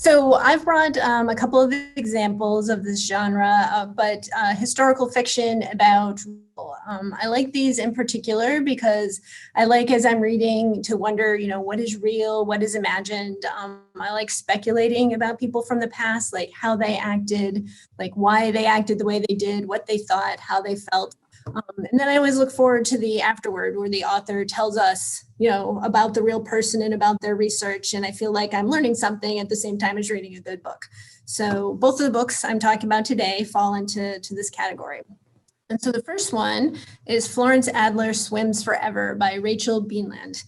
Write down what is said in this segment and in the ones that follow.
So I've brought a couple of examples of this genre, but historical fiction about I like these in particular because I like, as I'm reading, to wonder, what is real, what is imagined. I like speculating about people from the past, like how they acted, like why they acted the way they did, what they thought, how they felt. And then I always look forward to the afterword where the author tells us, about the real person and about their research. And I feel like I'm learning something at the same time as reading a good book. So both of the books I'm talking about today fall into this category. And so the first one is Florence Adler Swims Forever by Rachel Beanland.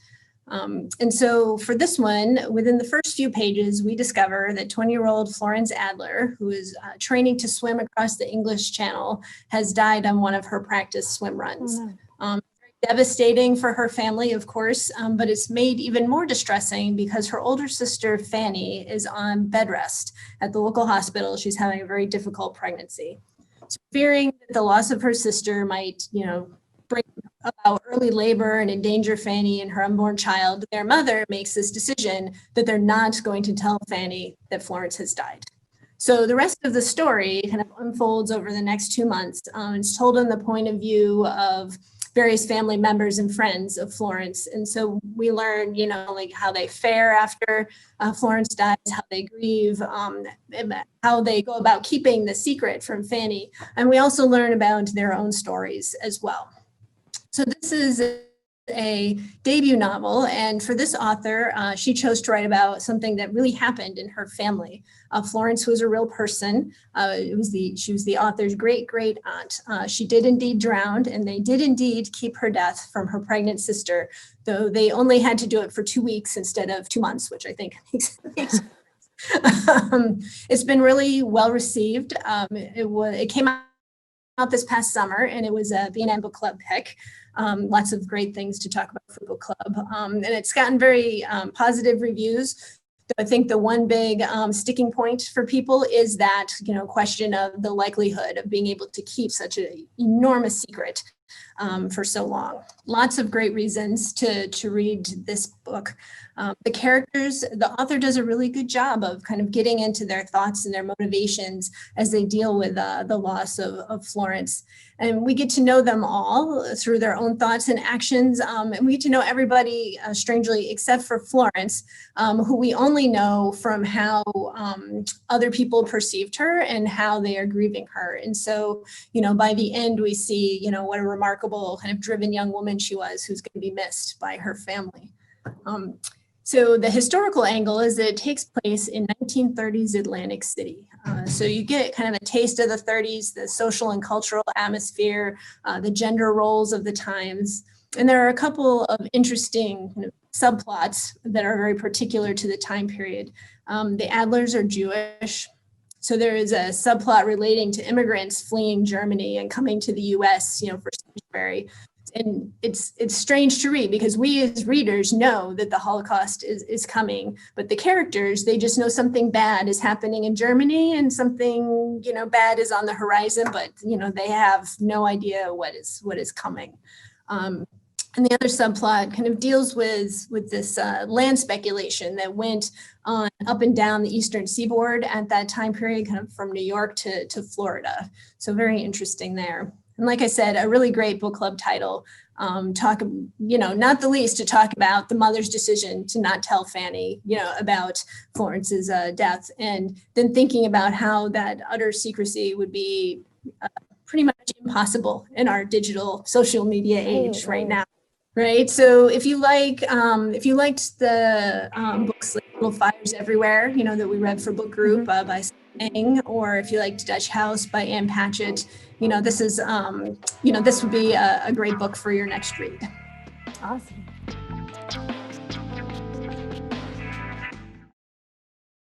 And so for this one, within the first few pages, we discover that 20-year-old Florence Adler, who is training to swim across the English Channel, has died on one of her practice swim runs. Oh, no. Devastating for her family, of course, but it's made even more distressing because her older sister, Fanny, is on bed rest at the local hospital. She's having a very difficult pregnancy. So fearing that the loss of her sister might, bring about early labor and endanger Fanny and her unborn child, their mother makes this decision that they're not going to tell Fanny that Florence has died. So the rest of the story kind of unfolds over the next 2 months. It's told on the point of view of various family members and friends of Florence. And so we learn, like how they fare after Florence dies, how they grieve, how they go about keeping the secret from Fanny. And we also learn about their own stories as well. So this is a debut novel, and for this author, she chose to write about something that really happened in her family. Florence was a real person. She was the author's great aunt. She did indeed drown, and they did indeed keep her death from her pregnant sister, though they only had to do it for 2 weeks instead of 2 months, which I think makes sense. It's been really well received. It came out this past summer, and it was a Beanland book club pick. Lots of great things to talk about for book club. And it's gotten very positive reviews. I think the one big sticking point for people is that, question of the likelihood of being able to keep such an enormous secret for so long. Lots of great reasons to read this book. The characters, the author does a really good job of kind of getting into their thoughts and their motivations as they deal with the loss of Florence. And we get to know them all through their own thoughts and actions. And we get to know everybody strangely, except for Florence, who we only know from how other people perceived her and how they are grieving her. And so, by the end, we see, what a remarkable kind of driven young woman she was, who's going to be missed by her family. So the historical angle is that it takes place in 1930s Atlantic City. So you get kind of a taste of the 30s, the social and cultural atmosphere, the gender roles of the times. And there are a couple of interesting kind of subplots that are very particular to the time period. The Adlers are Jewish. So there is a subplot relating to immigrants fleeing Germany and coming to the US, for sanctuary. And it's strange to read because we as readers know that the Holocaust is coming, but the characters, they just know something bad is happening in Germany and something, bad is on the horizon, but, they have no idea what is coming. And the other subplot kind of deals with this land speculation that went on up and down the eastern seaboard at that time period, kind of from New York to Florida. So very interesting there. And like I said, a really great book club title. Not the least to talk about the mother's decision to not tell Fanny, about Florence's death, and then thinking about how that utter secrecy would be pretty much impossible in our digital social media age right now. Right. So if you liked the books like Little Fires Everywhere, that we read for book group by Sang, or if you liked Dutch House by Ann Patchett, this is, this would be a great book for your next read. Awesome.